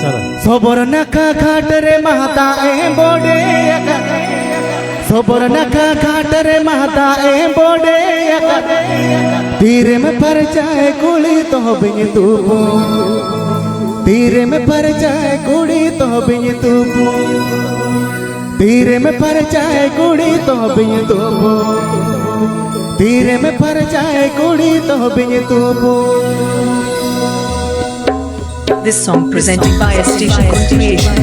Sober नखा घाट रे महता ए बोडे सोबर नखा घाट रे महता ए बोडे तीरे में पर जाए कुड़ी तो बिन तूपो तीरे में पर जाए कुड़ी तो बिन तूपो तीरे में पर जाए कुड़ी तो बिन तूपो तीरे में पर जाए कुड़ी तो बिन तूपो। This song presented by Station Creation.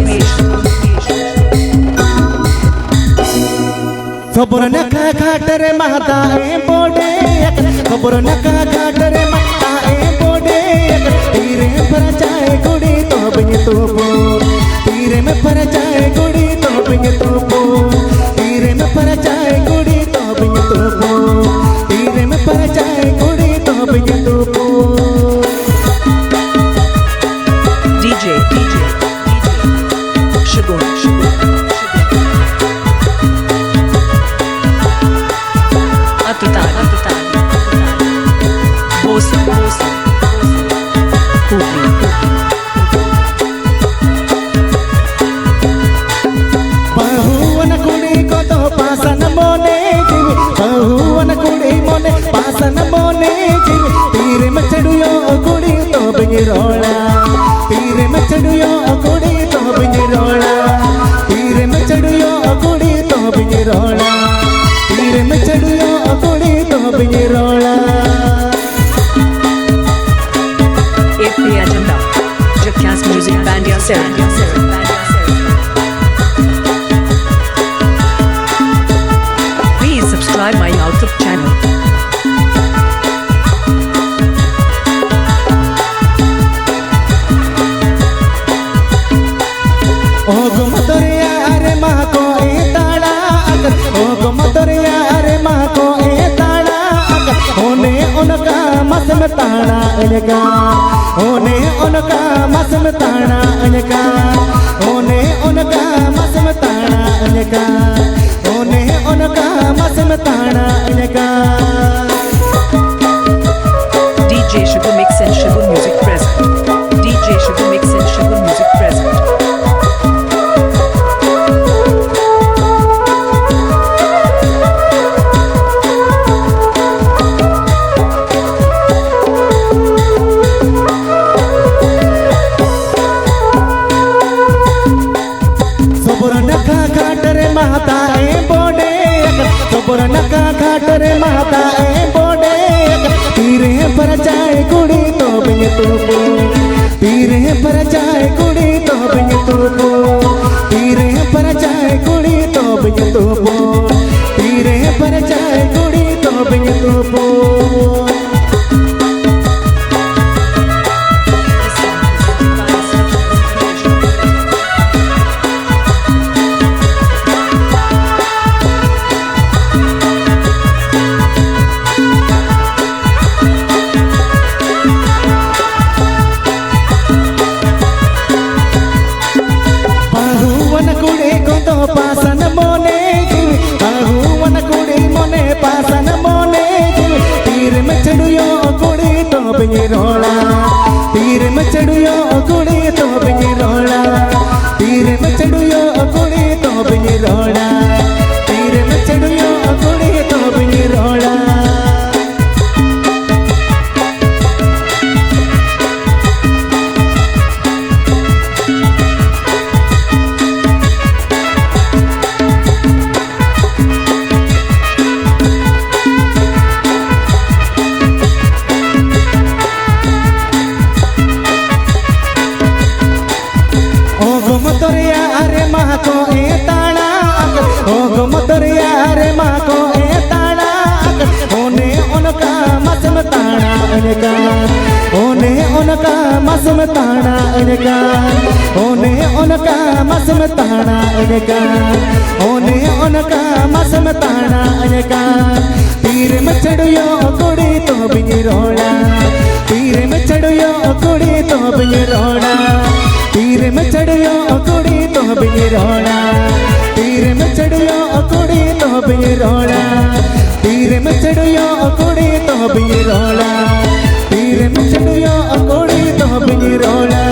सोबर नखा घाट रे महता ए बोडे सोबर नखा घाट रे महता ए बोडे तीरे पर जाए कुड़ी तो बिन तूपो तीरे में पर जाए कुड़ी तो बिन तूपो तीरे में पर जाए कुड़ी तो बिन तूपो तीरे में पर जाए कुड़ी तो बिन तूपो। DJ Shagun Atitali Bose बहुवन कुड़ी को तो पासन मोने जीवी बहुवन कुड़ी मोने पासन मोने जीवी तीरे में चढ़ियो कुड़ी तो बिरोड़ा तीरे में चढ़ियो कुड़ी तो बिरोड़ा तीरे में चढ़ियो कुड़ी तो बिरोड़ा तीरे में चढ़ियो कुड़ी तो बिरोड़ा। AP Agenda Jackass Music Band Please subscribe my YouTube channel. ओ गुमतरिया अरे माँ को ए ताड़ा ओ गुमतरिया अरे माँ को ए ताड़ा होने उनका मसम ताड़ा इनका होने उनका मसम ताड़ा इनका होने उनका मसम ताड़ा इनका होने उनका मसम ताड़ा इनका। DJ Shagun Mix and Shagun Music present. DJ Shagun Mix and Shagun Music present. महता ए बोडे सोबर नखा घाट रे महता ए बोडे तीरे पर जाए कुड़ी तो बिन तूपो तीरे पर जाए कुड़ी तो बिन तूपो तीरे पर जाए कुड़ी तो बिन तूपो तीरे पर जाए कुड़ी तो बिन तूपो। पासन मोने जीवी बहुवन कुड़ी मोने पासन मोने जीवी तीर में चढ़ियो कुड़ी तो बिरोड़ा तीर में चढ़ियो कुड़ी तो बिरोड़ा तीर में चढ़ियो कुड़ी तो बिरोड़ा तीर में चढ़ियो कुड़ी तो बिरोड़ा। गुमतरिया अरे माँ को ए ताड़ा ओ गुमतरिया अरे माँ को ए ताड़ा होने उनका मसम ताड़ा इनका होने उनका मसम ताड़ा इनका होने उनका मसम ताड़ा इनका होने उनका मसम ताड़ा इनका तीर में चढ़ियो कुड़ी तो बिरोड़ा तीर में चढ़ियो कुड़ी तो बिरोड़ा तीर में चढ़ियो कुड़ी तो बिरोड़ा तीर में चढ़ियो कुड़ी तो बिरोड़ा तीर में चढ़ियो कुड़ी तो बिरोड़ा तीर में चढ़ियो कुड़ी तो बिरोड़ा।